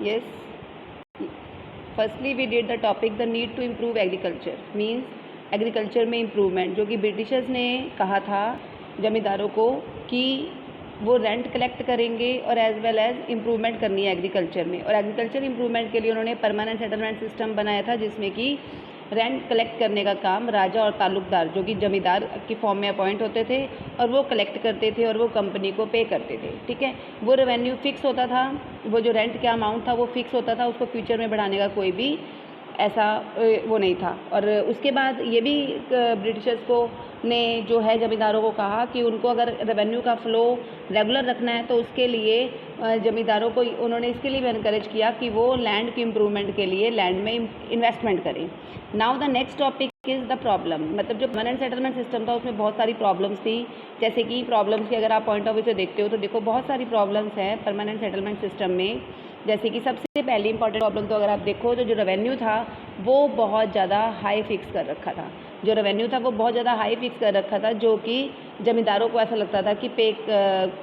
Yes. Firstly, we did the topic the need to improve agriculture, means agriculture में improvement, जो कि Britishers ने कहा था जमींदारों को कि वो रेंट कलेक्ट करेंगे और एज वेल एज इम्प्रूवमेंट करनी है एग्रीकल्चर में। और एग्रीकल्चर इम्प्रूवमेंट के लिए उन्होंने परमानेंट सेटलमेंट सिस्टम बनाया था, जिसमें कि रेंट कलेक्ट करने का काम राजा और ताल्लुकदार, जो कि जमींदार की फॉर्म में अपॉइंट होते थे, और वो कलेक्ट करते थे और वो कंपनी को पे करते थे। ठीक है, वो रेवेन्यू फिक्स होता था, वो जो रेंट का अमाउंट था वो फिक्स होता था, उसको फ्यूचर में बढ़ाने का कोई भी ऐसा वो नहीं था। और उसके बाद ये भी ब्रिटिशर्स को ने जो है ज़मींदारों को कहा कि उनको अगर रेवेन्यू का फ़्लो रेगुलर रखना है तो उसके लिए ज़मींदारों को उन्होंने इसके लिए भी इनकरेज किया कि वो लैंड की इम्प्रूवमेंट के लिए लैंड में इन्वेस्टमेंट करें। Now the next topic is the problem, मतलब जो परमानेंट सेटलमेंट सिस्टम था उसमें बहुत सारी प्रॉब्लम्स थी। जैसे कि प्रॉब्लम्स की अगर आप पॉइंट ऑफ व्यू से देखते हो तो देखो बहुत सारी प्रॉब्लम्स हैं परमानेंट सेटलमेंट सिस्टम में। जैसे कि सबसे पहली इंपॉर्टेंट प्रॉब्लम तो अगर आप देखो तो जो रेवेन्यू था वो बहुत ज़्यादा हाई फिक्स कर रखा था। जो रेवेन्यू था वो बहुत ज़्यादा हाई फिक्स कर रखा था, जो कि ज़मींदारों को ऐसा लगता था कि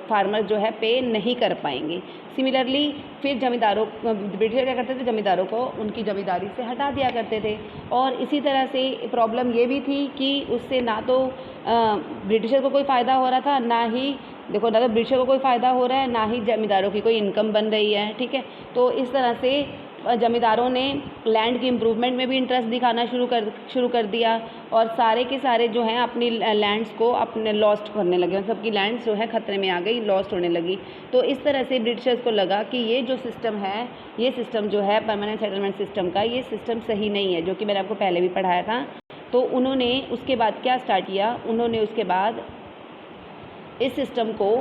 फार्मर जो है पे नहीं कर पाएंगे। सिमिलरली फिर ज़मींदारों ब्रिटिशर क्या करते थे, ज़मींदारों को उनकी ज़मींदारी से हटा दिया करते थे। और इसी तरह से प्रॉब्लम ये भी थी कि उससे ना तो ब्रिटिशर को कोई फ़ायदा हो रहा था, ना ही देखो ना तो ब्रिटिशर को कोई फ़ायदा हो रहा है, ना ही ज़मींदारों की कोई इनकम बन रही है। ठीक है, तो इस तरह से ज़मींदारों ने लैंड की इम्प्रूवमेंट में भी इंटरेस्ट दिखाना शुरू कर दिया, और सारे के सारे जो हैं अपनी लैंड्स को अपने लॉस्ट करने लगे, सबकी लैंड्स जो है ख़तरे में आ गई, लॉस्ट होने लगी। तो इस तरह से ब्रिटिशर्स को लगा कि ये जो सिस्टम है, ये सिस्टम जो है परमानेंट सेटलमेंट सिस्टम का, ये सिस्टम सही नहीं है, जो कि मैंने आपको पहले भी पढ़ाया था। तो उन्होंने उसके बाद क्या स्टार्ट किया, उन्होंने उसके बाद इस सिस्टम को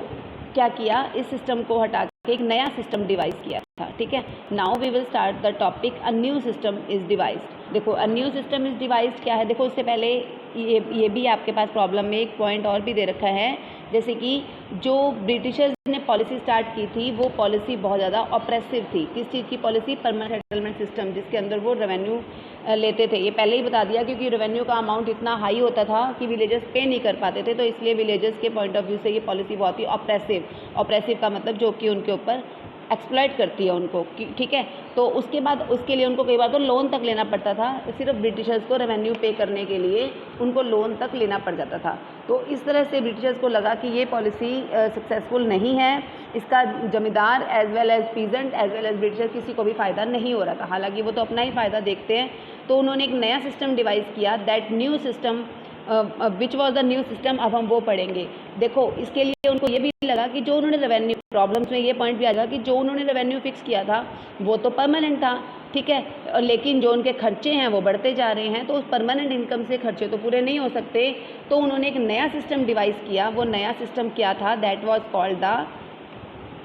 क्या किया, इस सिस्टम को हटा के एक नया सिस्टम डिवाइस किया था। ठीक है, now we will start the topic a new system is devised. देखो a new system is devised क्या है, देखो उससे पहले ये भी आपके पास प्रॉब्लम में एक पॉइंट और भी दे रखा है। जैसे कि जो ब्रिटिशर्स ने पॉलिसी स्टार्ट की थी वो पॉलिसी बहुत ज़्यादा ऑप्रेसिव थी। किस चीज़ की पॉलिसी, परमानेंट सेटलमेंट सिस्टम, जिसके अंदर वो रेवेन्यू लेते थे। ये पहले ही बता दिया क्योंकि रेवेन्यू का अमाउंट इतना हाई होता था कि विलेजर्स पे नहीं कर पाते थे, तो इसलिए विलेजर्स के पॉइंट ऑफ व्यू से ये पॉलिसी बहुत ही ऑप्रेसिव का मतलब जो कि उनके ऊपर एक्सप्लॉइट करती है उनको। ठीक है, तो उसके बाद उसके लिए उनको कई बार तो लोन तक लेना पड़ता था, सिर्फ ब्रिटिशर्स को रेवेन्यू पे करने के लिए उनको लोन तक लेना पड़ जाता था। तो इस तरह से ब्रिटिशर्स को लगा कि ये पॉलिसी सक्सेसफुल नहीं है, इसका zamindar as well as peasant as well as Britisher किसी को भी फ़ायदा नहीं हो रहा था। हालांकि वो तो अपना ही फ़ायदा देखते हैं। तो उन्होंने एक नया सिस्टम डिवाइस किया, that new system which was the new system, अब हम वो पढ़ेंगे। देखो इसके लिए उनको ये भी लगा कि जो उन्होंने रेवेन्यू प्रॉब्लम्स में ये पॉइंट भी आ जाएगा कि जो उन्होंने रेवेन्यू फिक्स किया था वो तो परमानेंट था। ठीक है, लेकिन जो उनके खर्चे हैं वो बढ़ते जा रहे हैं, तो उस परमानेंट इनकम से खर्चे तो पूरे नहीं हो सकते। तो उन्होंने एक नया सिस्टम डिवाइस किया। वो नया सिस्टम क्या था, that was called the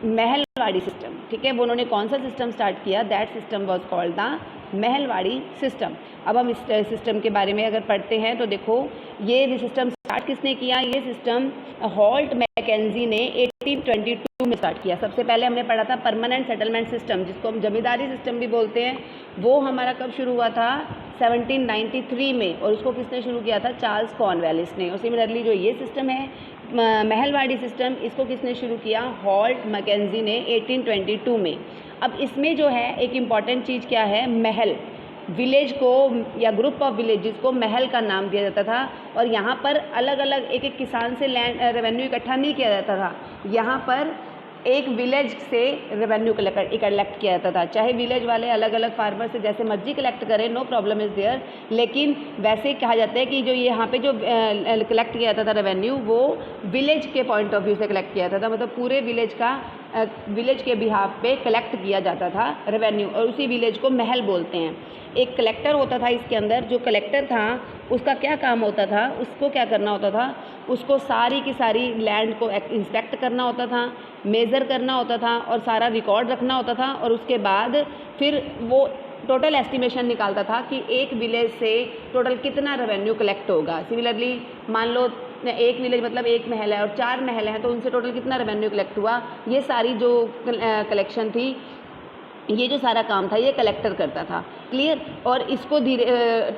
Mahalwari system. ठीक है, वो उन्होंने कौन सा सिस्टम स्टार्ट किया, that system was called the Mahalwari system. अब हम इस सिस्टम के बारे में अगर पढ़ते हैं तो देखो ये सिस्टम स्टार्ट किसने किया, ये सिस्टम हॉल्ट मैकेंजी ने 1822 में स्टार्ट किया। सबसे पहले हमने पढ़ा था परमानेंट सेटलमेंट सिस्टम, जिसको हम जमींदारी सिस्टम भी बोलते हैं, वो हमारा कब शुरू हुआ था, 1793 में, और उसको किसने शुरू किया था, चार्ल्स कॉर्नवालिस ने। और सिमिलरली जो ये सिस्टम है महलवाड़ी सिस्टम, इसको किसने शुरू किया, हॉल्ट मैकेंजी ने 1822 में। अब इसमें जो है एक इम्पॉर्टेंट चीज़ क्या है, महल, विलेज को या ग्रुप ऑफ विलेजेस को महल का नाम दिया जाता था। और यहाँ पर अलग अलग एक एक किसान से लैंड रेवेन्यू इकट्ठा नहीं किया जाता था, यहाँ पर एक विलेज से रेवेन्यू कलेक्ट किया जाता था। चाहे विलेज वाले अलग अलग फार्मर से जैसे मर्जी कलेक्ट करें, नो प्रॉब्लम इज़ देयर, लेकिन वैसे कहा जाता है कि जो यहाँ पे जो कलेक्ट किया जाता था रेवेन्यू, वो विलेज के पॉइंट ऑफ व्यू से कलेक्ट किया जाता था, मतलब पूरे विलेज का विलेज के बिहाफ पे कलेक्ट किया जाता था रेवेन्यू, और उसी विलेज को महल बोलते हैं। एक कलेक्टर होता था इसके अंदर, जो कलेक्टर था उसका क्या काम होता था, उसको क्या करना होता था, उसको सारी की सारी लैंड को इंस्पेक्ट करना होता था, मेज़र करना होता था, और सारा रिकॉर्ड रखना होता था, और उसके बाद फिर वो टोटल एस्टिमेशन निकालता था कि एक विलेज से टोटल कितना रेवेन्यू कलेक्ट होगा। सिमिलरली मान लो एक विलेज मतलब एक महल है और 4 महल हैं, तो उनसे टोटल कितना रेवेन्यू कलेक्ट हुआ, ये सारी जो कलेक्शन थी ये जो सारा काम था ये कलेक्टर करता था, क्लियर। और इसको धीरे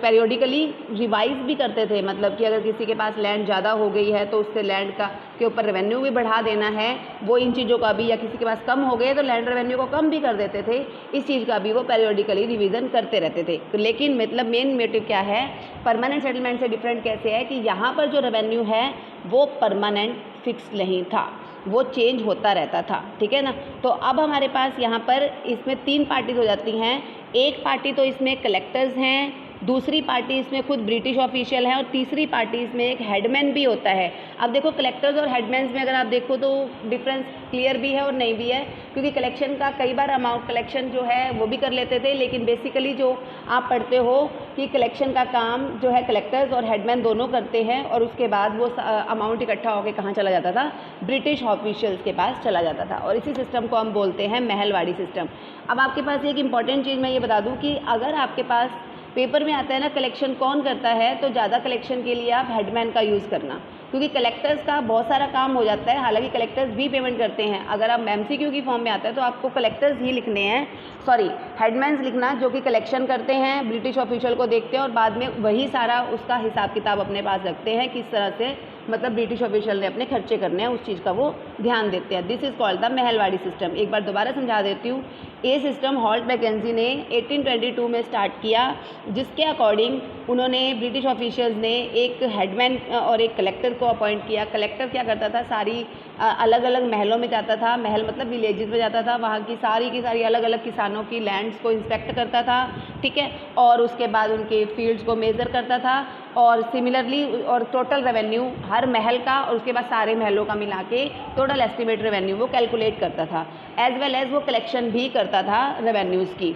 पेरियोडिकली रिवाइज भी करते थे, मतलब कि अगर किसी के पास लैंड ज़्यादा हो गई है तो उससे लैंड का के ऊपर रेवेन्यू भी बढ़ा देना है, वो इन चीज़ों का भी, या किसी के पास कम हो गए तो लैंड रेवेन्यू को कम भी कर देते थे, इस चीज़ का भी वो पेरियोडिकली रिवीजन करते रहते थे। तो लेकिन मतलब मेन मोटिव क्या है, परमानेंट सेटलमेंट से डिफरेंट कैसे है कि यहाँ पर जो रेवेन्यू है वो परमानेंट फिक्स नहीं था, वो चेंज होता रहता था, ठीक है ना। तो अब हमारे पास यहाँ पर इसमें 3 पार्टीज हो जाती हैं। एक पार्टी तो इसमें कलेक्टर्स हैं, दूसरी पार्टी इसमें खुद ब्रिटिश ऑफिशियल है, और तीसरी पार्टी इसमें एक हेडमैन भी होता है। अब देखो कलेक्टर्स और हेडमैन्स में अगर आप देखो तो डिफरेंस क्लियर भी है और नहीं भी है, क्योंकि कलेक्शन का कई बार अमाउंट कलेक्शन जो है वो भी कर लेते थे, लेकिन बेसिकली जो आप पढ़ते हो कि कलेक्शन का काम जो है कलेक्टर्स और हेडमैन दोनों करते हैं, और उसके बाद वो अमाउंट इकट्ठा होकर कहाँ चला जाता था, ब्रिटिश ऑफिशियल्स के पास चला जाता था, और इसी सिस्टम को हम बोलते हैं महलवाड़ी सिस्टम। अब आपके पास एक इंपॉर्टेंट चीज़ मैं ये बता दूँ कि अगर आपके पास पेपर में आता है ना कलेक्शन कौन करता है, तो ज़्यादा कलेक्शन के लिए आप हेडमैन का यूज़ करना, क्योंकि कलेक्टर्स का बहुत सारा काम हो जाता है। हालांकि कलेक्टर्स भी पेमेंट करते हैं, अगर आप एमसीक्यू की फॉर्म में आता है तो आपको कलेक्टर्स ही लिखने हैं, सॉरी हेडमैन्स लिखना, जो कि कलेक्शन करते हैं, ब्रिटिश ऑफिशियल को देखते हैं और बाद में वही सारा उसका हिसाब किताब अपने पास रखते हैं, किस तरह से मतलब ब्रिटिश ऑफिशियल ने अपने खर्चे करने हैं, उस चीज़ का वो ध्यान देते हैं। This is called the Mahalwari system. एक बार दोबारा समझा देती हूँ। ये सिस्टम हॉल्ट मैकेंजी ने 1822 में स्टार्ट किया, जिसके अकॉर्डिंग उन्होंने ब्रिटिश ऑफिशियल्स ने एक हेडमैन और एक कलेक्टर को अपॉइंट किया। कलेक्टर क्या करता था, सारी अलग अलग महलों में जाता था, महल मतलब विलेजेस में जाता था, वहाँ की सारी अलग अलग किसानों की लैंड्स को इंस्पेक्ट करता था, ठीक है, और उसके बाद उनके फील्ड्स को मेज़र करता था, और सिमिलरली और टोटल रेवेन्यू हर महल का और उसके बाद सारे महलों का मिला के टोटल एस्टिमेट रेवेन्यू वो कैलकुलेट करता था, एज वेल एज वो कलेक्शन भी करता था रेवेन्यूज़ की।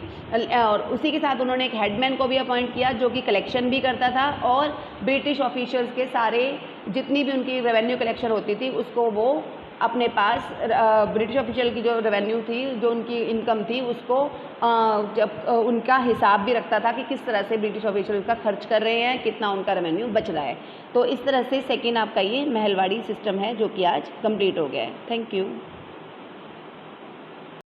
और उसी के साथ उन्होंने एक हेडमैन को भी अपॉइंट किया जो कि कलेक्शन भी करता था, और ब्रिटिश ऑफिशियल्स के सारे जितनी भी उनकी रेवेन्यू कलेक्शन होती थी उसको वो अपने पास ब्रिटिश ऑफिशियल की जो रेवेन्यू थी, जो उनकी इनकम थी, उसको जब उनका हिसाब भी रखता था कि किस तरह से ब्रिटिश ऑफिशियल उसका खर्च कर रहे हैं, कितना उनका रेवेन्यू बच रहा है। तो इस तरह से सेकेंड आपका ये महलवाड़ी सिस्टम है जो कि आज कंप्लीट हो गया है। Thank you.